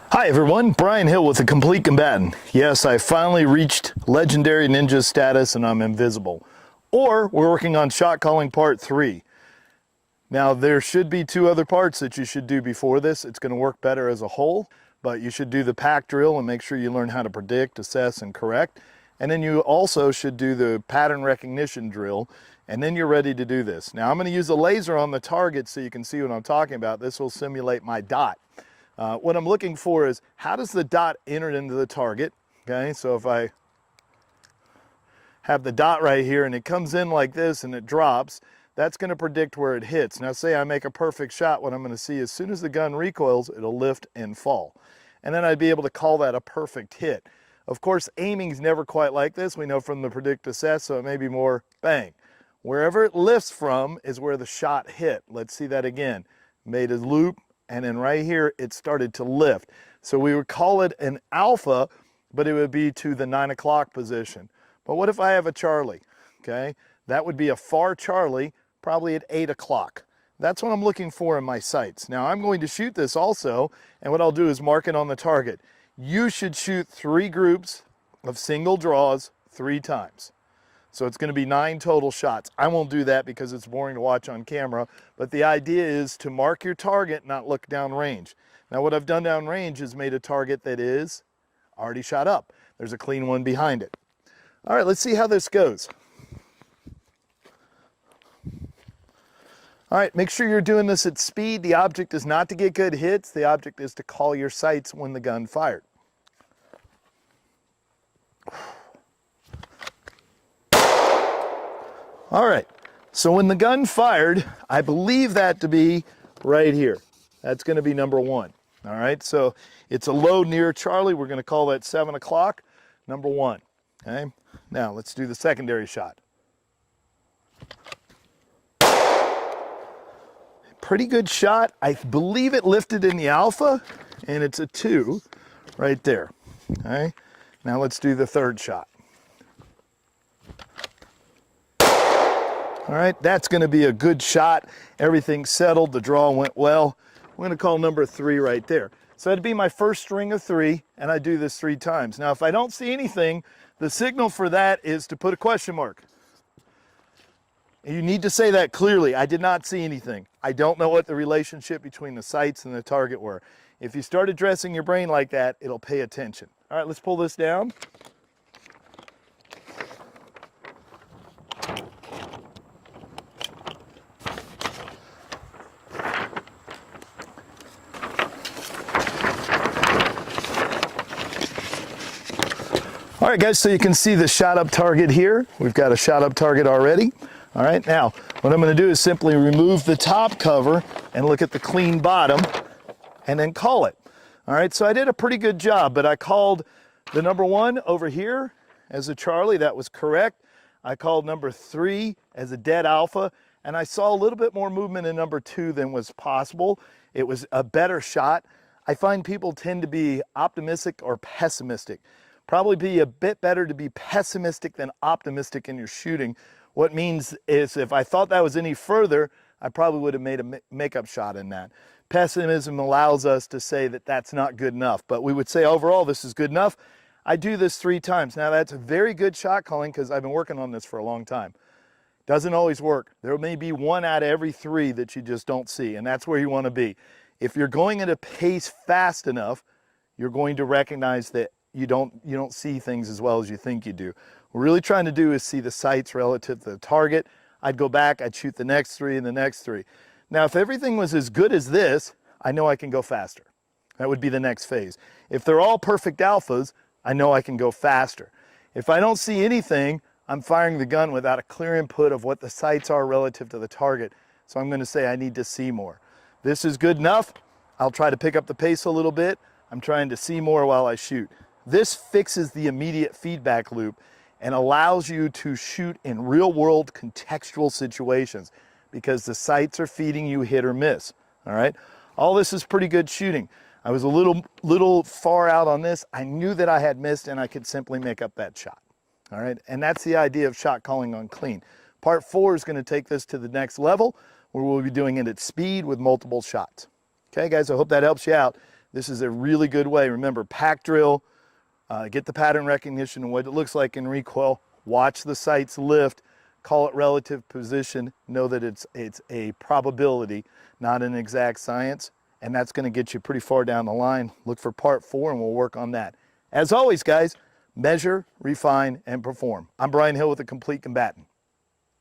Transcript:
Hi everyone, Brian Hill with The Complete Combatant. Yes, I finally reached Legendary Ninja status and I'm invisible. Or we're working on shot calling part 3. Now there should be 2 other parts that you should do before this. It's going to work better as a whole, but you should do the pack drill and make sure you learn how to predict, assess, and correct. And then you also should do the pattern recognition drill, and then you're ready to do this. Now I'm going to use a laser on the target so you can see what I'm talking about. This will simulate my dot. What I'm looking for is how does the dot enter into the target, okay? So if I have the dot right here and it comes in like this and it drops, that's going to predict where it hits. Now say I make a perfect shot, what I'm going to see as soon as the gun recoils, it'll lift and fall. And then I'd be able to call that a perfect hit. Of course, aiming's never quite like this. We know from the predict assess, so it may be more bang. Wherever it lifts from is where the shot hit. Let's see that again. Made a loop, and then right here it started to lift. So we would call it an alpha, but it would be to the 9 o'clock position. But what if I have a Charlie? Okay, that would be a far Charlie, probably at 8 o'clock. That's what I'm looking for in my sights. Now I'm going to shoot this also, and what I'll do is mark it on the target. You should shoot 3 groups of single draws 3 times. So it's going to be 9 total shots. I won't do that because it's boring to watch on camera, but the idea is to mark your target, not look down range. Now what I've done down range is made a target that is already shot up. There's a clean one behind it. All right, let's see how this goes. All right, make sure you're doing this at speed. The object is not to get good hits. The object is to call your sights when the gun fired. All right, so when the gun fired, I believe that to be right here. That's going to be number 1. All right, so it's a low near Charlie. We're going to call that 7 o'clock, number 1. Okay, now let's do the secondary shot. Pretty good shot. I believe it lifted in the alpha, and it's a 2 right there. Okay, now let's do the 3rd shot. All right, that's going to be a good shot. Everything's settled. The draw went well. I'm going to call number 3 right there. So that'd be my first string of 3, and I do this 3 times. Now, if I don't see anything, the signal for that is to put a question mark. You need to say that clearly. I did not see anything. I don't know what the relationship between the sights and the target were. If you start addressing your brain like that, it'll pay attention. All right, let's pull this down. All right, guys, so you can see the shot up target here. We've got a shot up target already. All right, now what I'm going to do is simply remove the top cover and look at the clean bottom and then call it. All right, so I did a pretty good job, but I called the number 1 over here as a Charlie. That was correct. I called number 3 as a dead alpha, and I saw a little bit more movement in number 2 than was possible. It was a better shot. I find people tend to be optimistic or pessimistic. Probably be a bit better to be pessimistic than optimistic in your shooting. What means is if I thought that was any further, I probably would have made a makeup shot in that. Pessimism allows us to say that that's not good enough, but we would say overall this is good enough. I do this 3 times. Now that's a very good shot calling because I've been working on this for a long time. Doesn't always work. There may be 1 out of every 3 that you just don't see, and that's where you want to be. If you're going at a pace fast enough, you're going to recognize that you don't see things as well as you think you do. What we're really trying to do is see the sights relative to the target. I'd go back, I'd shoot the next 3 and the next 3. Now, if everything was as good as this, I know I can go faster. That would be the next phase. If they're all perfect alphas, I know I can go faster. If I don't see anything, I'm firing the gun without a clear input of what the sights are relative to the target. So I'm going to say I need to see more. This is good enough. I'll try to pick up the pace a little bit. I'm trying to see more while I shoot. This fixes the immediate feedback loop and allows you to shoot in real-world contextual situations because the sights are feeding you hit or miss. All right, all this is pretty good shooting. I was a little far out on this. I knew that I had missed and I could simply make up that shot. All right, and that's the idea of shot calling on clean. Part 4 is going to take this to the next level where we'll be doing it at speed with multiple shots. Okay, guys, I hope that helps you out. This is a really good way. Remember, pack drill, get the pattern recognition and what it looks like in recoil, watch the sights lift, call it relative position, know that it's a probability, not an exact science, and that's going to get you pretty far down the line. Look for part 4 and we'll work on that. As always, guys, measure, refine, and perform. I'm Brian Hill with The Complete Combatant.